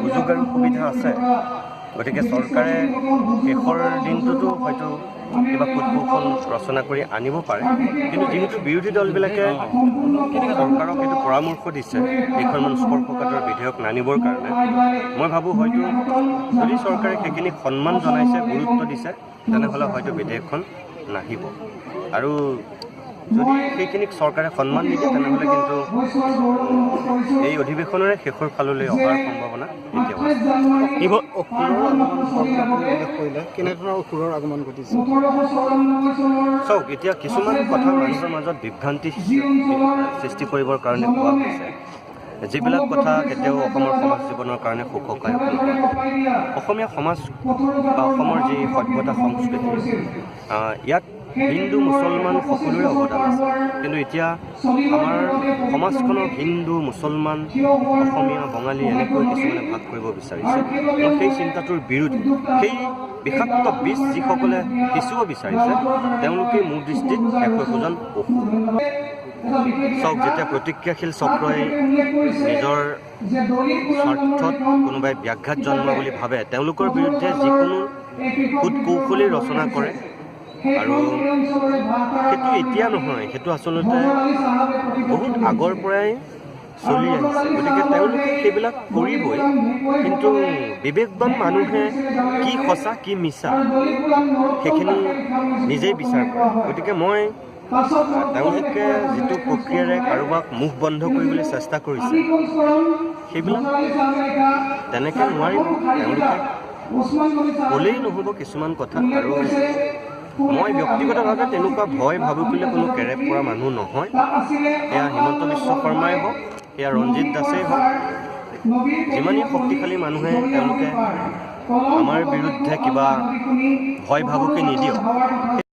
সুযোগ আৰু সুবিধা আছে। গতিকে চৰকাৰে শেষৰ দিনটোতো হয়তো কিবা কূটকৌশল ৰচনা কৰি আনিব পাৰে, কিন্তু যিহেতু বিৰোধী দলবিলাকে চৰকাৰক এইটো পৰামৰ্শ দিছে কেইখনমান স্পৰ্শকাতৰ বিধেয়ক নানিবৰ কাৰণে, মই ভাবোঁ হয়তো যদি চৰকাৰে সেইখিনিক সন্মান জনাইছে, গুৰুত্ব দিছে, তেনেহ'লে হয়তো বিধেয়কখন নাহিব। আৰু যদি সেইখিনিক চৰকাৰে সন্মান নিদিয়ে তেনেহ'লে কিন্তু এই অধিৱেশনৰে শেষৰ ফাললৈ অহাৰ সম্ভাৱনা এতিয়াও আছে। কেনেধৰণৰ অসুৰৰ আগমন ঘটিছে? চাওক, এতিয়া কিছুমান কথা মানুহৰ মাজত বিভ্ৰান্তি সৃষ্টি কৰিবৰ কাৰণে কোৱা হৈছে, যিবিলাক কথা কেতিয়াও অসমৰ সমাজ জীৱনৰ কাৰণে সুখকায়ক নহয়। অসমীয়া সমাজ বা অসমৰ যি সভ্যতা সংস্কৃতি, ইয়াত হিন্দু মুছলমান সকলোৰে অৱদান আছে, কিন্তু এতিয়া আমাৰ সমাজখনক হিন্দু মুছলমান অসমীয়া বঙালী এনেকৈ কিছুমানে ভাগ কৰিব বিচাৰিছে। মই সেই চিন্তাটোৰ বিৰোধী। সেই বিষাক্ত বীজ যিসকলে সিঁচিব বিচাৰিছে তেওঁলোকে মোৰ দৃষ্টিত একোজন অসুৰ। চাওক, যেতিয়া প্ৰতিক্ৰিয়াশীল চক্ৰই নিজৰ স্বাৰ্থত কোনোবাই ব্যাঘাত জন্মোৱা বুলি ভাবে, তেওঁলোকৰ বিৰুদ্ধে যিকোনো কূটকৌশলী ৰচনা কৰে। আৰু সেইটো এতিয়া নহয়, সেইটো আচলতে বহুত আগৰ পৰাই চলি আহিছে। গতিকে তেওঁলোকে সেইবিলাক কৰিবই, কিন্তু বিবেকবান মানুহে কি সঁচা কি মিছা সেইখিনি নিজেই বিচাৰ কৰে। গতিকে মই তেওঁলোকে যিটো প্ৰক্ৰিয়াৰে কাৰোবাক মুখ বন্ধ কৰিবলৈ চেষ্টা কৰিছে, সেইবিলাক তেনেকৈ নোৱাৰিব। তেওঁলোকে ক'লেই নহ'ব কিছুমান কথা। আৰু মই ব্যক্তিগতভাৱে তেনেকুৱা ভয় ভাবুকিলে কোনো কেৰেপ কৰা মানুহ নহয়। এয়া হিমন্ত বিশ্ব শৰ্মাই হওক, এয়া ৰঞ্জিত দাসেই হওক, যিমানেই শক্তিশালী মানুহে তেওঁলোকে আমাৰ বিৰুদ্ধে কিবা ভয় ভাবুকি নিদিয়ক।